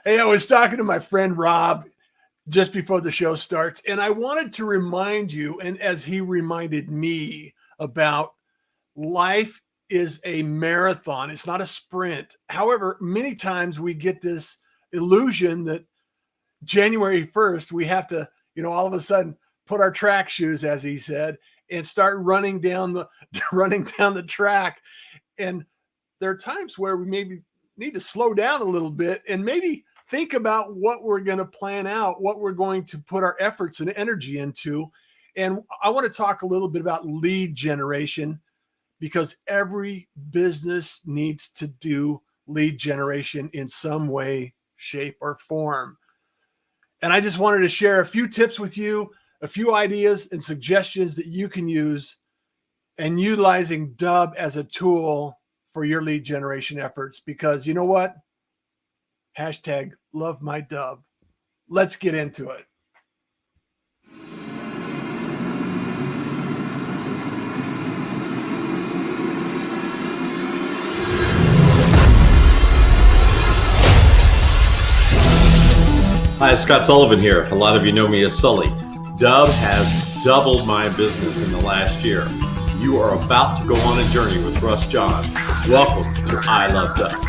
Hey, I was talking to my friend Rob just before the show starts, and I wanted to remind you, and as he reminded me about life is a marathon, it's not a sprint. However, many times we get this illusion that January 1st, we have to, all of a sudden put our track shoes, as he said, and start running down the running down the track. And there are times where we maybe need to slow down a little bit and maybe think about what we're going to plan out, what we're going to put our efforts and energy into. And I want to talk a little bit about lead generation because every business needs to do lead generation in some way, shape, or form. And I just wanted to share a few tips with you, a few ideas and suggestions that you can use and utilizing Dubb as a tool for your lead generation efforts. Because you know what? Hashtag love my Dubb. Let's get into it. Hi, Scott Sullivan here. A lot of you know me as Sully. Dubb has doubled my business in the last year. You are about to go on a journey with Russ Johns. Welcome to I Love Dubb.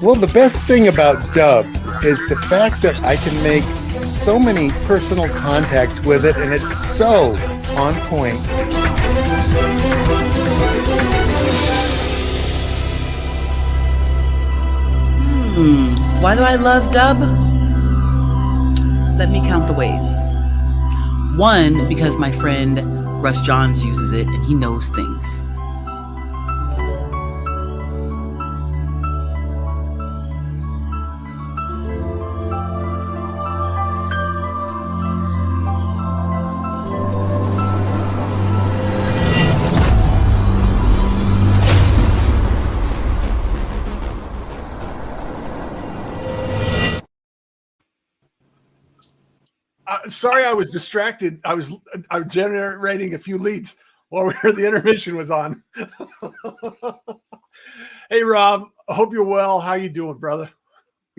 Well, the best thing about Dubb is the fact that I can make so many personal contacts with it, and it's so on point. Why do I love Dubb? Let me count the ways. One, because my friend Russ Johns uses it and he knows things. Sorry, I was distracted. I was generating a few leads while the intermission was on. Hey, Rob, I hope you're well. How you doing, brother?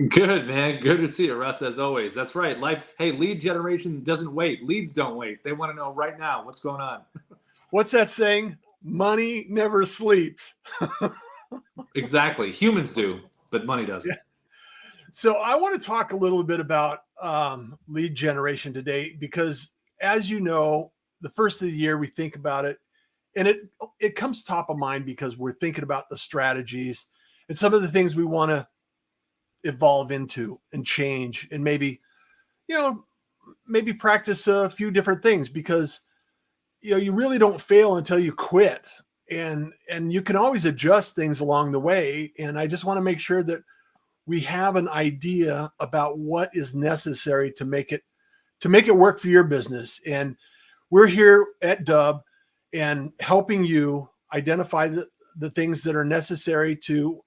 Good, man. Good to see you, Russ, as always. That's right. Lead generation doesn't wait. Leads don't wait. They want to know right now what's going on. What's that saying? Money never sleeps. Exactly. Humans do, but money doesn't. Yeah. So I want to talk a little bit about lead generation today, because as you know, the first of the year we think about it and it comes top of mind because we're thinking about the strategies and some of the things we want to evolve into and change and maybe practice a few different things, because you really don't fail until you quit, and you can always adjust things along the way. And I just want to make sure that we have an idea about what is necessary to make it work for your business. And we're here at Dubb and helping you identify the things that are necessary to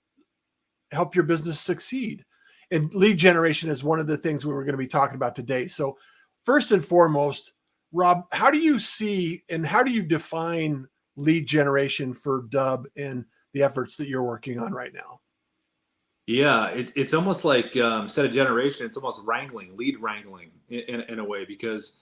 help your business succeed. And lead generation is one of the things we were going to be talking about today. So first and foremost, Rob, how do you see and how do you define lead generation for Dubb and the efforts that you're working on right now? Yeah, it's almost like instead of generation, it's almost lead wrangling in a way, because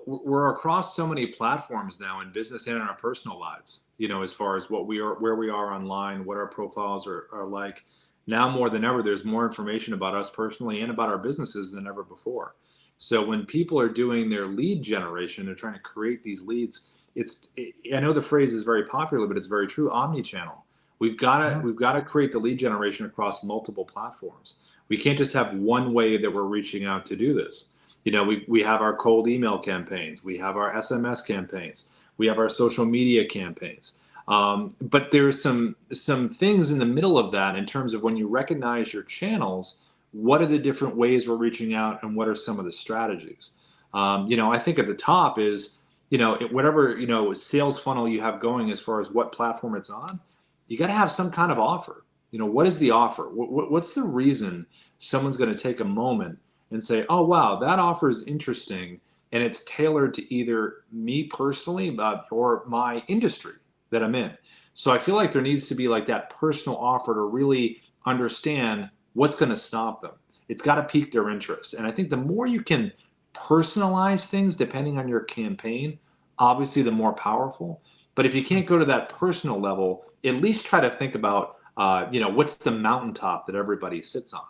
we're across so many platforms now in business and in our personal lives. As far as where we are online, what our profiles are like. Now more than ever, there's more information about us personally and about our businesses than ever before. So when people are doing their lead generation, they're trying to create these leads. I know the phrase is very popular, but it's very true. Omni-channel. We've got to create the lead generation across multiple platforms. We can't just have one way that we're reaching out to do this. We have our cold email campaigns, we have our SMS campaigns, we have our social media campaigns. But there's some things in the middle of that in terms of when you recognize your channels, what are the different ways we're reaching out and what are some of the strategies? I think at the top is, whatever, sales funnel you have going as far as what platform it's on, you got to have some kind of offer. What is the offer? What's the reason someone's going to take a moment and say, oh, wow, that offer is interesting, and it's tailored to either me personally or my industry that I'm in. So I feel like there needs to be like that personal offer to really understand what's going to stop them? It's got to pique their interest. And I think the more you can personalize things depending on your campaign, obviously the more powerful. But if you can't go to that personal level, at least try to think about, what's the mountaintop that everybody sits on.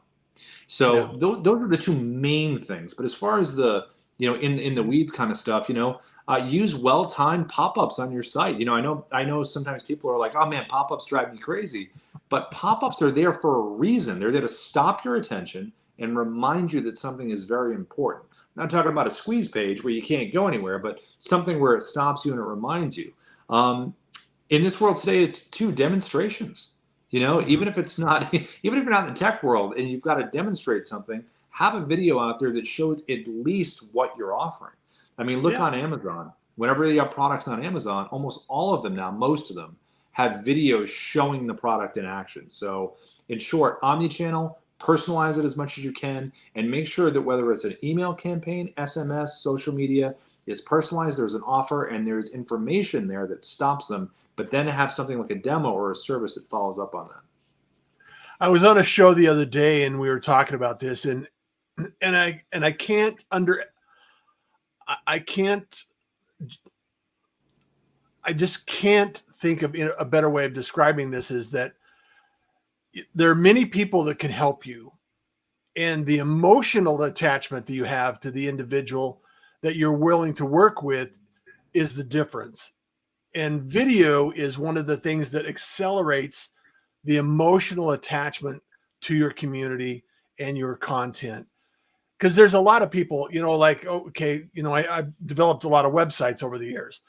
So Yeah. those are the two main things. But as far as the, in the weeds kind of stuff, use well-timed pop-ups on your site. I know sometimes people are like, oh man, pop-ups drive me crazy. But pop-ups are there for a reason. They're there to stop your attention and remind you that something is very important. I'm not talking about a squeeze page where you can't go anywhere, but something where it stops you and it reminds you. In this world today, it's two demonstrations. Even if it's not, even if you're not in the tech world and you've got to demonstrate something, have a video out there that shows at least what you're offering. I mean, look on Amazon. Whenever you have products on Amazon, almost all of them now, most of them, have videos showing the product in action. So in short, omni-channel, personalize it as much as you can, and make sure that whether it's an email campaign, SMS, social media, is personalized, there's an offer, and there's information there that stops them, but then have something like a demo or a service that follows up on that. I was on a show the other day and we were talking about this, and I just can't think of a better way of describing this, is that there are many people that can help you, and the emotional attachment that you have to the individual that you're willing to work with is the difference. And video is one of the things that accelerates the emotional attachment to your community and your content. Because there's a lot of people, I've developed a lot of websites over the years.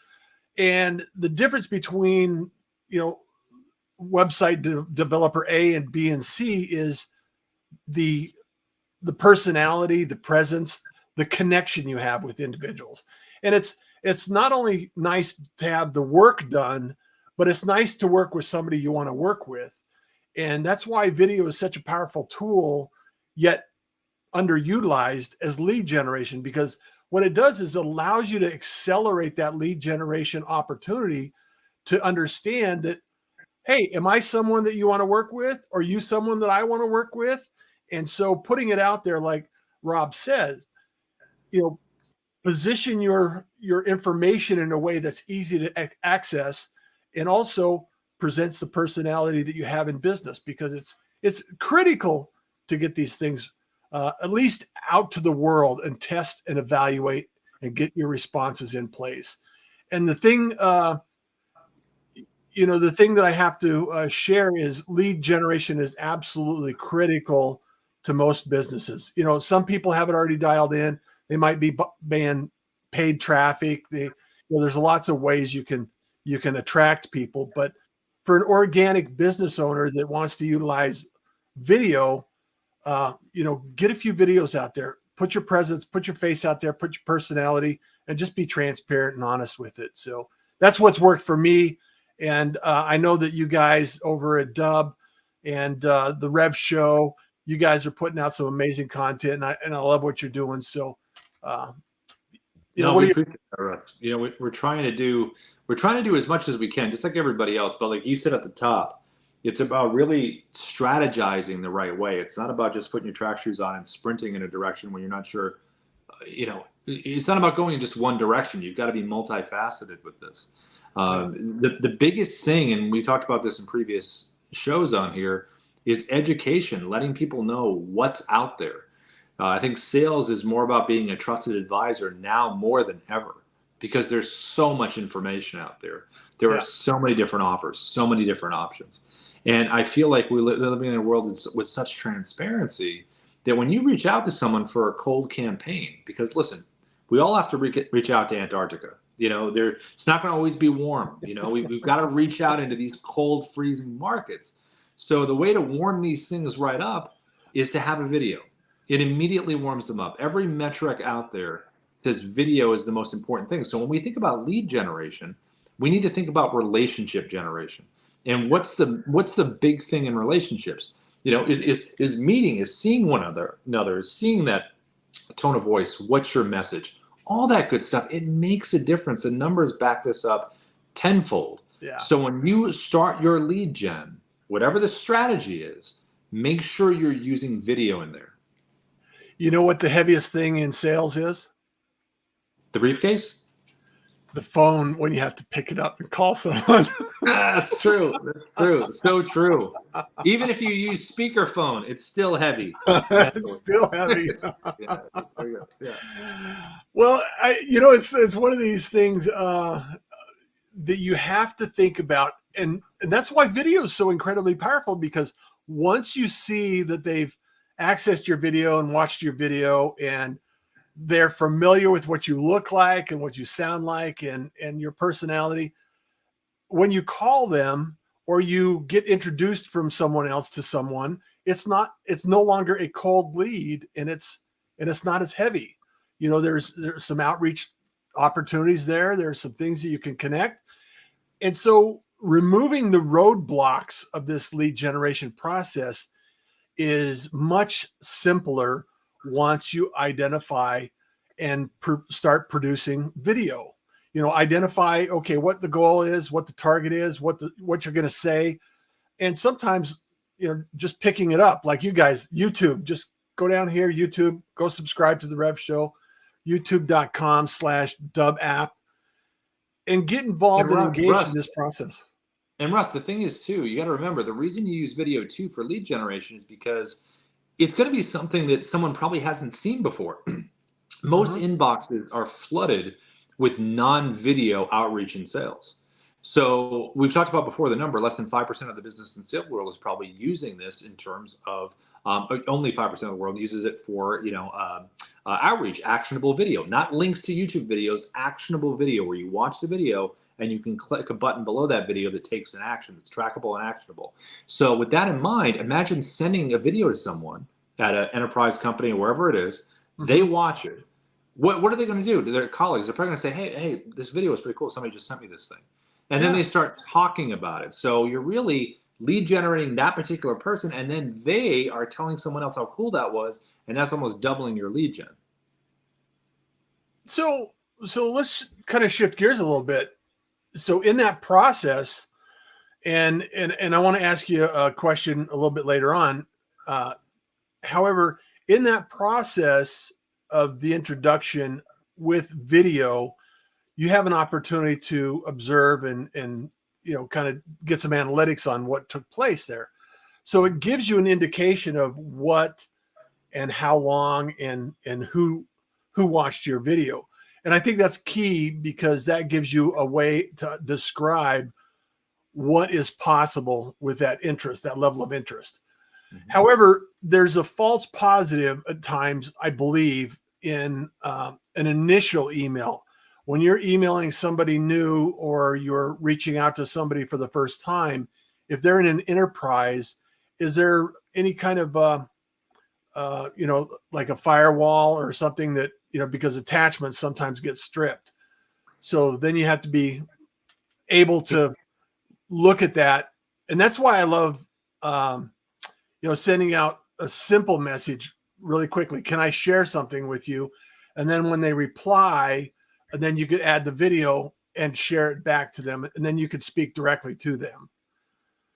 And the difference between, website developer A and B and C is the personality, the presence, the connection you have with individuals. And it's not only nice to have the work done, but it's nice to work with somebody you want to work with. And that's why video is such a powerful tool, yet underutilized as lead generation, because what it does is it allows you to accelerate that lead generation opportunity to understand that, hey, am I someone that you want to work with? Or are you someone that I want to work with? And so putting it out there, like Rob says, position your information in a way that's easy to access, and also presents the personality that you have in business, because it's critical to get these things at least out to the world and test and evaluate and get your responses in place. And the thing, the thing that I have to share is lead generation is absolutely critical to most businesses. Some people have it already dialed in. They might be buying paid traffic. There's lots of ways you can attract people, but for an organic business owner that wants to utilize video, get a few videos out there, put your presence, put your face out there, put your personality, and just be transparent and honest with it. So that's what's worked for me. And I know that you guys over at Dub and the Rev Show, you guys are putting out some amazing content, and I love what you're doing. So, we're trying to do as much as we can, just like everybody else. But like you said at the top, it's about really strategizing the right way. It's not about just putting your track shoes on and sprinting in a direction when you're not sure. It's not about going in just one direction. You've got to be multifaceted with this. The biggest thing, and we talked about this in previous shows on here, is education, letting people know what's out there. I think sales is more about being a trusted advisor now more than ever, because there's so much information out there. There are so many different offers, so many different options. And I feel like we're living in a world with such transparency that when you reach out to someone for a cold campaign, because listen, we all have to reach out to Antarctica. It's not going to always be warm. We've got to reach out into these cold, freezing markets. So the way to warm these things right up is to have a video. It immediately warms them up. Every metric out there says video is the most important thing. So when we think about lead generation, we need to think about relationship generation. And what's the big thing in relationships? Is meeting, is seeing one another, is seeing that tone of voice. What's your message? All that good stuff. It makes a difference. The numbers back this up tenfold. Yeah. So when you start your lead gen, whatever the strategy is, make sure you're using video in there. You know what the heaviest thing in sales is? The briefcase? The phone, when you have to pick it up and call someone. That's true. That's true. So true. Even if you use speakerphone, it's still heavy. It's still heavy. Yeah, there you go. Yeah. Well, it's one of these things that you have to think about, and that's why video is so incredibly powerful, because once you see that they've accessed your video and watched your video, and they're familiar with what you look like and what you sound like and your personality, when you call them or you get introduced from someone else to someone, it's no longer a cold lead, and it's not as heavy. There's some outreach opportunities there. There's some things that you can connect. And so removing the roadblocks of this lead generation process is much simpler once you identify and start producing video. Identify, okay, what the goal is, what the target is, what you're going to say. And sometimes, just picking it up, like you guys, YouTube, just go down here, YouTube, go subscribe to the Rev Show, youtube.com/dubapp, and get involved and engaged in this process. And Russ, the thing is too, you got to remember, the reason you use video too for lead generation is because it's going to be something that someone probably hasn't seen before. Most inboxes are flooded with non-video outreach and sales. So we've talked about before the number, less than 5% of the business and sales world is probably using this in terms of only 5% of the world uses it for, outreach, actionable video, not links to YouTube videos, actionable video where you watch the video and you can click a button below that video that takes an action, that's trackable and actionable. So with that in mind, imagine sending a video to someone at an enterprise company or wherever it is, they watch it. What are they going to do to their colleagues? They're probably going to say, hey, this video is pretty cool. Somebody just sent me this thing. And then they start talking about it. So you're really lead generating that particular person, and then they are telling someone else how cool that was, and that's almost doubling your lead gen. So let's kind of shift gears a little bit. So in that process, and I want to ask you a question a little bit later on. However, in that process of the introduction with video, you have an opportunity to observe and kind of get some analytics on what took place there. So it gives you an indication of what and how long and who watched your video. And I think that's key, because that gives you a way to describe what is possible with that interest, that level of interest. However, there's a false positive at times, I believe, in an initial email. When you're emailing somebody new or you're reaching out to somebody for the first time, if they're in an enterprise, is there any kind of, like a firewall or something that, because attachments sometimes get stripped. So then you have to be able to look at that. And that's why I love, sending out a simple message really quickly. Can I share something with you? And then when they reply, and then you could add the video and share it back to them, and then you could speak directly to them.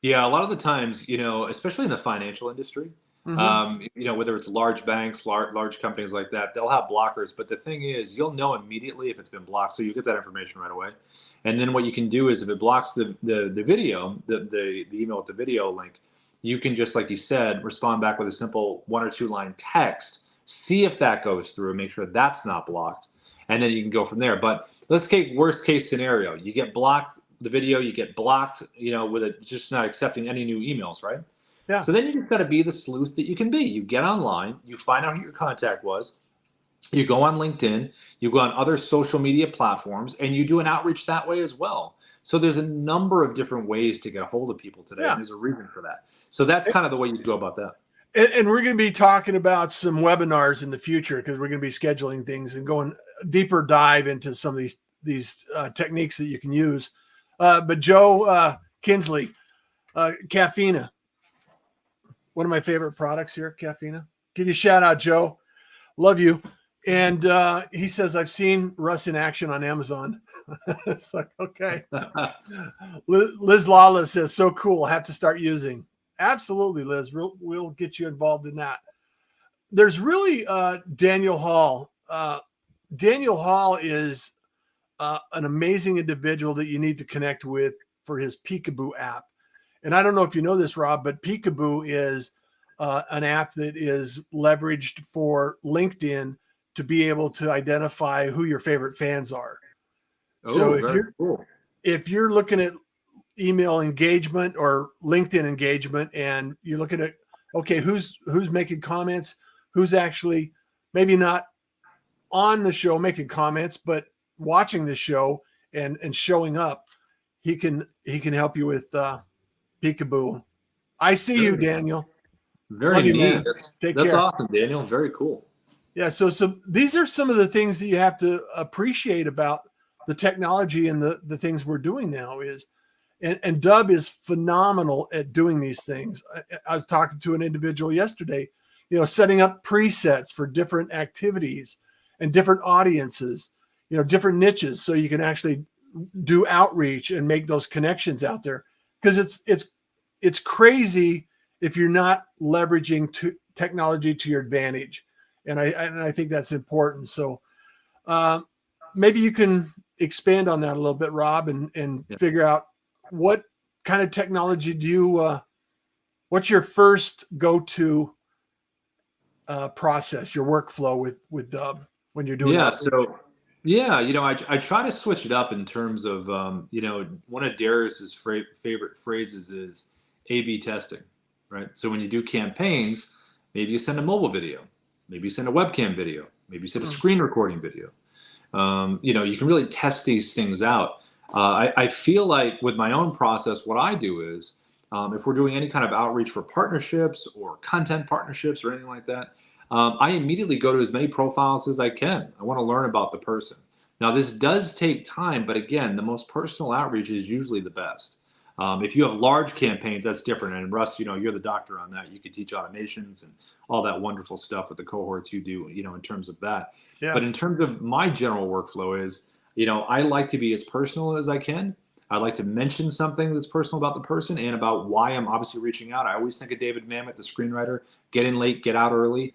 Yeah, a lot of the times, especially in the financial industry, whether it's large banks, large companies like that, they'll have blockers. But the thing is, you'll know immediately if it's been blocked, so you get that information right away. And then what you can do is, if it blocks the video, the email with the video link, you can just, like you said, respond back with a simple 1 or 2 line text, see if that goes through, make sure that's not blocked. And then you can go from there. But let's take worst case scenario. You get blocked, the video, you get blocked, with it just not accepting any new emails, right? Yeah. So then you just got to be the sleuth that you can be. You get online, you find out who your contact was, you go on LinkedIn, you go on other social media platforms, and you do an outreach that way as well. So there's a number of different ways to get a hold of people today. Yeah. And there's a reason for that. So that's kind of the way you go about that. And we're going to be talking about some webinars in the future, because we're going to be scheduling things and going deeper dive into some of these techniques that you can use. But Joe Kinsley, Caffeina, one of my favorite products here, Caffeina. Give you a shout out, Joe. Love you. And he says, I've seen Russ in action on Amazon. It's like, okay. Liz Lawless says, so cool. Have to start using. Absolutely, Liz. We'll get you involved in that. There's really Daniel Hall. Daniel Hall is an amazing individual that you need to connect with for his Peekaboo app. And I don't know if you know this, Rob, but Peekaboo is an app that is leveraged for LinkedIn to be able to identify who your favorite fans are. So if you're looking at email engagement or LinkedIn engagement, and you're looking at, okay, who's making comments, who's actually maybe not on the show making comments, but watching the show and showing up, he can help you with Peekaboo. I see you, Daniel. Very Love you, neat. man. Take That's care. awesome, Daniel. Very cool. Yeah. So these are some of the things that you have to appreciate about the technology and the things we're doing now is, and Dub is phenomenal at doing these things. I was talking to an individual yesterday, setting up presets for different activities and different audiences, different niches. So you can actually do outreach and make those connections out there, because it's crazy if you're not leveraging technology to your advantage. And I think that's important. So maybe you can expand on that a little bit, Rob, and figure out what kind of technology do you, what's your first go-to process, your workflow with Dub when you're doing that? So I try to switch it up in terms of, one of Darius's favorite phrases is A/B testing, right? So when you do campaigns, maybe you send a mobile video, maybe you send a webcam video, maybe you send a screen recording video. You can really test these things out. I feel like with my own process, what I do is, if we're doing any kind of outreach for partnerships or content partnerships or anything like that, I immediately go to as many profiles as I can. I want to learn about the person. Now, this does take time, but again, the most personal outreach is usually the best. If you have large campaigns, that's different. And Russ, you're the doctor on that. You can teach automations and all that wonderful stuff with the cohorts you do, in terms of that. Yeah. But in terms of my general workflow is, I like to be as personal as I can. I like to mention something that's personal about the person and about why I'm obviously reaching out. I always think of David Mamet, the screenwriter: get in late, get out early.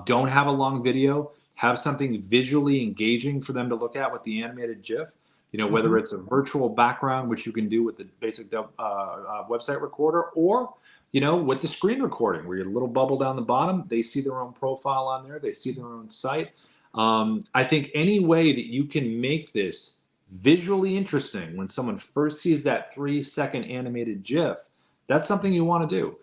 Don't have a long video. Have something visually engaging for them to look at with the animated GIF. Whether it's a virtual background, which you can do with the basic website recorder, or, with the screen recording, where your little bubble down the bottom, they see their own profile on there. They see their own site. I think any way that you can make this visually interesting when someone first sees that 3-second animated GIF, that's something you want to do.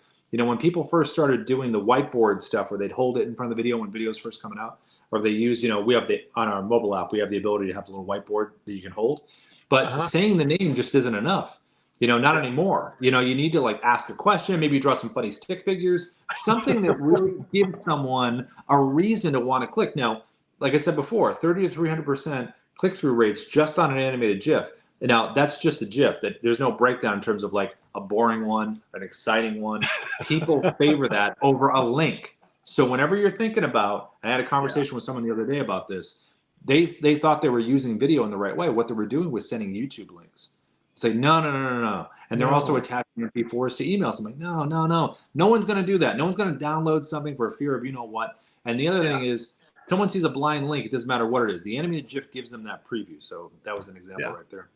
When people first started doing the whiteboard stuff where they'd hold it in front of the video when video's first coming out, or they use, we have on our mobile app, we have the ability to have a little whiteboard that you can hold, but saying the name just isn't enough. Not anymore. You need to ask a question, maybe draw some funny stick figures, something that really gives someone a reason to want to click. Now, like I said before, 30 to 300% click-through rates just on an animated GIF. Now, that's just a GIF. That there's no breakdown in terms of a boring one, an exciting one. People favor that over a link. So whenever you're thinking about, I had a conversation with someone the other day about this. They thought they were using video in the right way. What they were doing was sending YouTube links. Say, no. And they're also attaching MP4s to emails. I'm like, no. No one's going to do that. No one's going to download something for fear of what. And the other thing is, someone sees a blind link, it doesn't matter what it is. The animated GIF gives them that preview. So that was an example right there.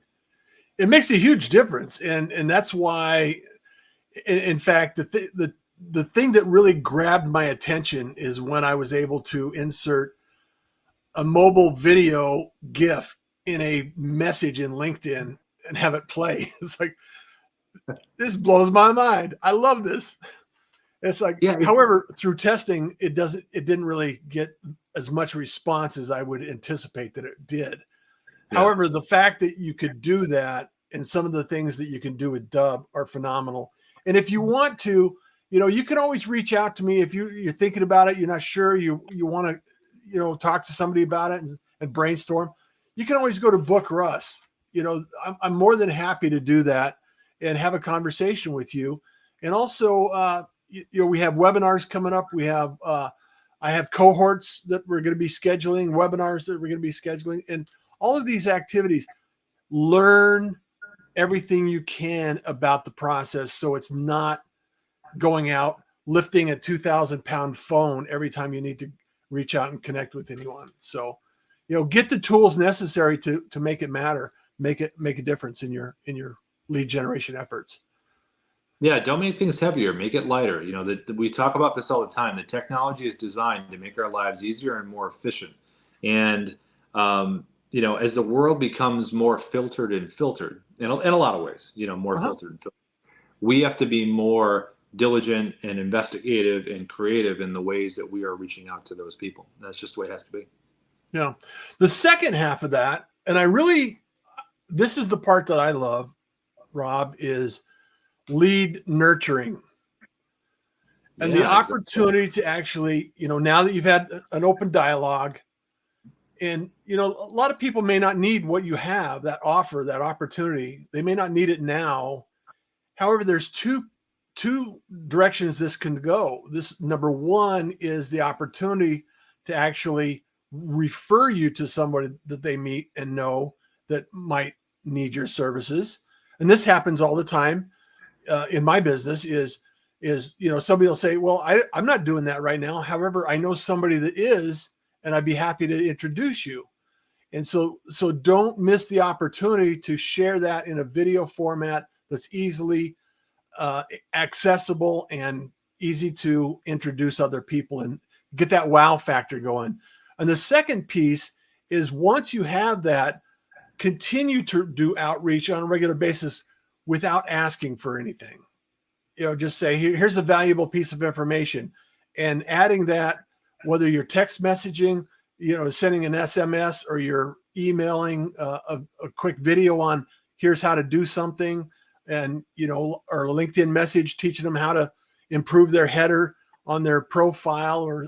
It makes a huge difference. And that's why, in fact, the thing that really grabbed my attention is when I was able to insert a mobile video GIF in a message in LinkedIn and have it play. It's like, this blows my mind. I love this. It's like, however, through testing, it didn't really get as much response as I would anticipate that it did. Yeah. However, the fact that you could do that and some of the things that you can do with Dub are phenomenal. And if you want to, you can always reach out to me if you're thinking about it, you're not sure, you want to, talk to somebody about it and brainstorm. You can always go to Book Russ. I'm more than happy to do that and have a conversation with you. And also, we have webinars coming up. We have, I have cohorts that we're going to be scheduling, webinars that we're going to be scheduling, and all of these activities. Learn everything you can about the process, so it's not going out lifting a 2,000-pound phone every time you need to reach out and connect with anyone. So, get the tools necessary to make it matter, make a difference in your lead generation efforts. Yeah, don't make things heavier, make it lighter. We talk about this all the time. The technology is designed to make our lives easier and more efficient. And as the world becomes more filtered in a lot of ways, more filtered and filtered, we have to be more diligent and investigative and creative in the ways that we are reaching out to those people. That's just the way it has to be. Yeah. The second half of that, and this is the part that I love, Rob, is lead nurturing. And the opportunity to actually, now that you've had an open dialogue, and, a lot of people may not need what you have, that offer, that opportunity. They may not need it now. However, there's two directions this can go. This, number one, is the opportunity to actually refer you to somebody that they meet and know that might need your services. And this happens all the time in my business is somebody will say, well, I'm not doing that right now. However, I know somebody that is, and I'd be happy to introduce you. And so don't miss the opportunity to share that in a video format that's easily accessible and easy to introduce other people and get that wow factor going. And the second piece is, once you have that, continue to do outreach on a regular basis without asking for anything. Just say, here's a valuable piece of information, and adding that, whether you're text messaging, sending an SMS, or you're emailing a quick video on here's how to do something, and, or a LinkedIn message teaching them how to improve their header on their profile, or,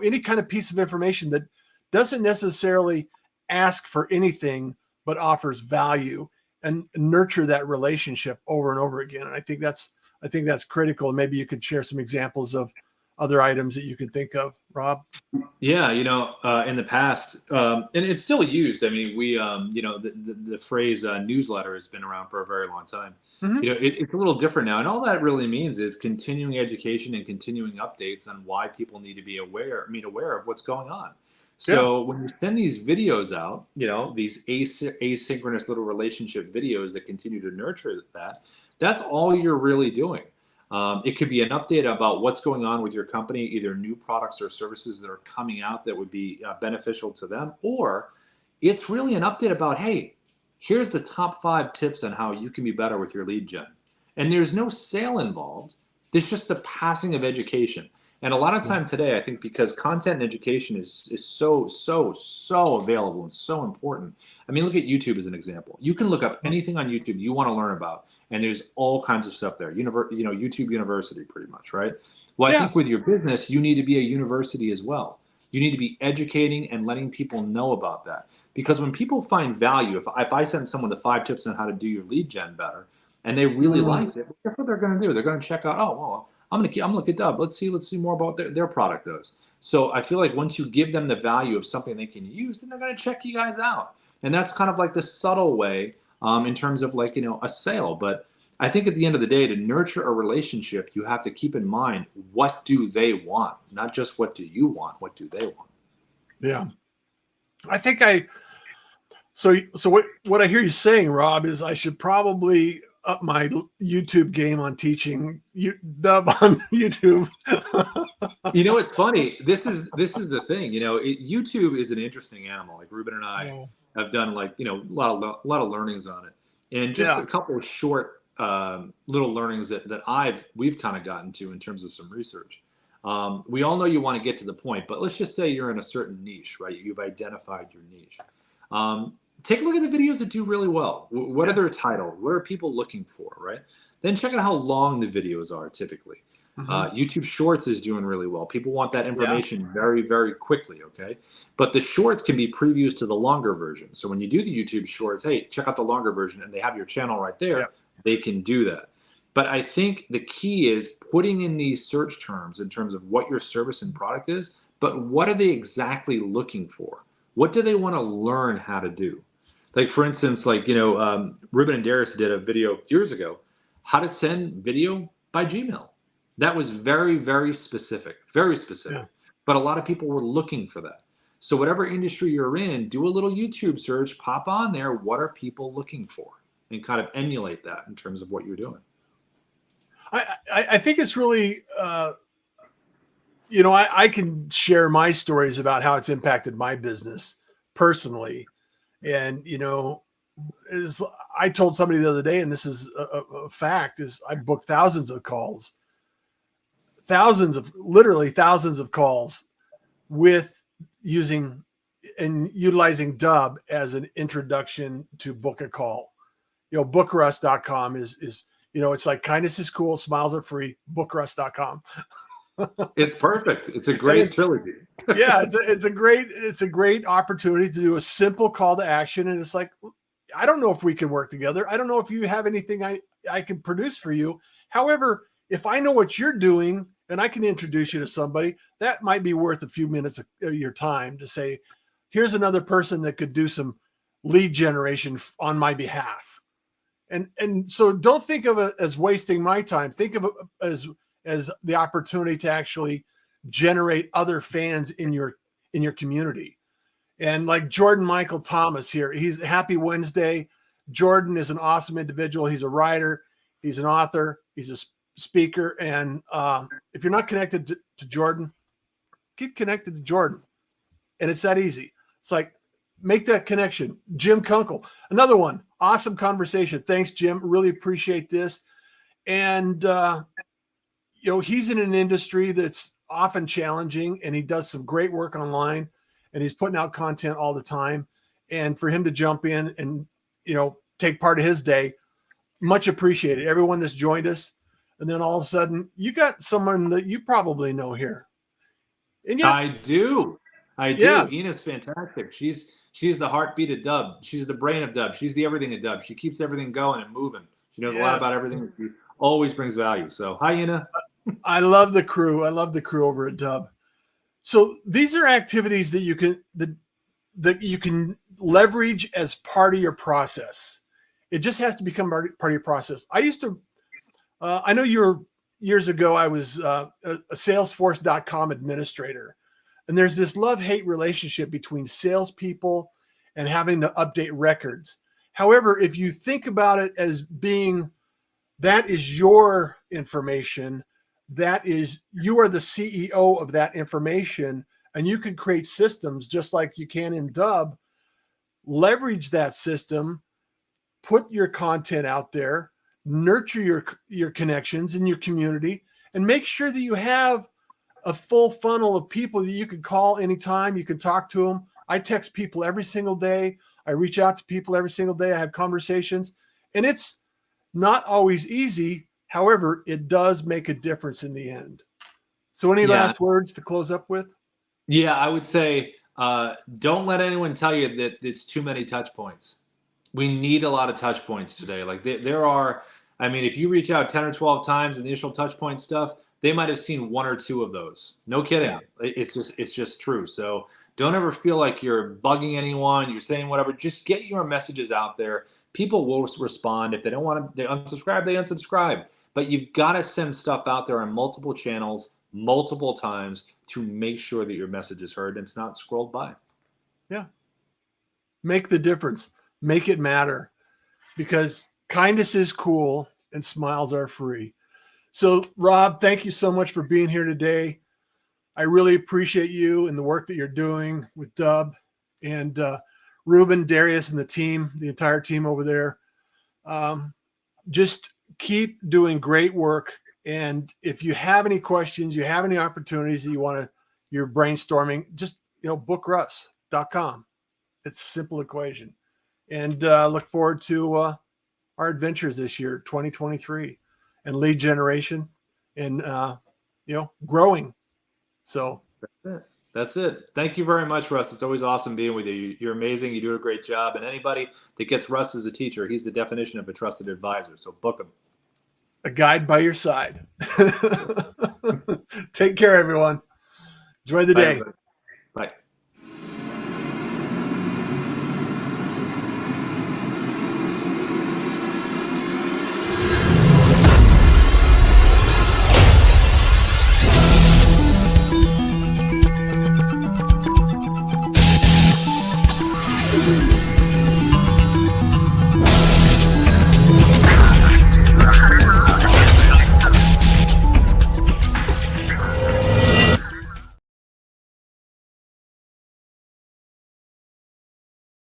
any kind of piece of information that doesn't necessarily ask for anything, but offers value, and nurture that relationship over and over again. And I think that's critical. Maybe you could share some examples of other items that you can think of, Rob. Yeah, in the past, and it's still used. I mean, we, the phrase newsletter has been around for a very long time. Mm-hmm. It's a little different now, and all that really means is continuing education and continuing updates on why people need to be aware of what's going on. So when you send these videos out, these asynchronous little relationship videos that continue to nurture that's all you're really doing. It could be an update about what's going on with your company, either new products or services that are coming out that would be beneficial to them, or it's really an update about, hey, here's the top 5 tips on how you can be better with your lead gen. And there's no sale involved. There's just a passing of education. And a lot of time today, I think, because content and education is so available and so important. I mean, look at YouTube as an example. You can look up anything on YouTube you want to learn about, and there's all kinds of stuff there. YouTube University, pretty much, right? Well, I think with your business, you need to be a university as well. You need to be educating and letting people know about that. Because when people find value, if I send someone the 5 tips on how to do your lead gen better, and they really like it, guess what they're going to do? They're going to check out, oh, well, I'm gonna look it up. Let's see more about their product does. So I feel like once you give them the value of something they can use, then they're gonna check you guys out. And that's kind of like the subtle way in terms of a sale. But I think at the end of the day, to nurture a relationship, you have to keep in mind, what do they want? Not just what do you want, what do they want? Yeah. I think so what I hear you saying, Rob, is I should probably up my YouTube game on teaching dub on YouTube. It's funny. This is the thing. YouTube is an interesting animal. Like Ruben and I have done a lot of learnings on it, and just a couple of short little learnings that we've kind of gotten to in terms of some research. We all know you want to get to the point, but let's just say you're in a certain niche, right? You've identified your niche. Take a look at the videos that do really well. What are their titles? What are people looking for, right? Then check out how long the videos are typically. YouTube Shorts is doing really well. People want that information very, very quickly, okay? But the Shorts can be previews to the longer version. So when you do the YouTube Shorts, hey, check out the longer version, and they have your channel right there. They can do that. But I think the key is putting in these search terms in terms of what your service and product is, but what are they exactly looking for? What do they want to learn how to do? Like, for instance, Ruben and Darius did a video years ago, how to send video by Gmail. That was very, very specific, very specific. Yeah. But a lot of people were looking for that. So whatever industry you're in, do a little YouTube search, pop on there. What are people looking for? And kind of emulate that in terms of what you're doing. I think it's really, I can share my stories about how it's impacted my business personally. And, as I told somebody the other day, and this is a fact, is I booked thousands of calls, literally thousands of calls with using and utilizing Dubb as an introduction to book a call. Bookruss.com is it's like kindness is cool, smiles are free, bookruss.com. It's perfect. It's a great trilogy. Yeah, it's a great opportunity to do a simple call to action. And it's like, I don't know if we can work together. I don't know if you have anything I can produce for you. However, if I know what you're doing and I can introduce you to somebody, that might be worth a few minutes of your time to say, here's another person that could do some lead generation on my behalf. And so don't think of it as wasting my time. Think of it as the opportunity to actually generate other fans in your community. And like Jordan Michael Thomas here, he's Happy Wednesday. Jordan is an awesome individual. He's a writer, he's an author, he's a speaker. And if you're not connected to Jordan, get connected to Jordan. And it's that easy. It's like, make that connection. Jim Kunkel, another one. Awesome conversation. Thanks, Jim. Really appreciate this. And, he's in an industry that's often challenging, and he does some great work online, and he's putting out content all the time. And for him to jump in and, take part of his day, much appreciated. Everyone that's joined us. And then all of a sudden, you got someone that you probably know here. And I do. Yeah. Ina's fantastic. She's the heartbeat of Dubb. She's the brain of Dubb. She's the everything of Dubb. She keeps everything going and moving. She knows a lot about everything. She always brings value. So hi, Ina. I love the crew. I love the crew over at Dubb. So these are activities that you can leverage as part of your process. It just has to become part of your process. I used to, I know years ago, I was a Salesforce.com administrator. And there's this love-hate relationship between salespeople and having to update records. However, if you think about it as being that is your information, you are the CEO of that information, and you can create systems just like you can in Dubb, leverage that system, put your content out there, nurture your connections in your community, and make sure that you have a full funnel of people that you can call anytime. You can talk to them. I text people every single day. I reach out to people every single day. I have conversations, and it's not always easy. However, it does make a difference in the end. So any last words to close up with? Yeah, I would say don't let anyone tell you that it's too many touch points. We need a lot of touch points today. Like there are, if you reach out 10 or 12 times, initial touch point stuff, they might have seen one or two of those. No kidding. Yeah. It's just true. So don't ever feel like you're bugging anyone. You're saying whatever. Just get your messages out there. People will respond. If they don't want to, they unsubscribe, they unsubscribe. But you've got to send stuff out there on multiple channels, multiple times to make sure that your message is heard and it's not scrolled by. Yeah. Make the difference. Make it matter. Because kindness is cool and smiles are free. So, Rob, thank you so much for being here today. I really appreciate you and the work that you're doing with Dubb, and Ruben, Darius, and the entire team over there. Just keep doing great work. And if you have any questions, you have any opportunities that you're brainstorming, just, bookruss.com. It's a simple equation. And look forward to our adventures this year, 2023. And lead generation and, growing. So that's it. Thank you very much, Russ. It's always awesome being with you. You're amazing. You do a great job. And anybody that gets Russ as a teacher, he's the definition of a trusted advisor. So book him. A guide by your side. Take care, everyone. Enjoy the day. Bye.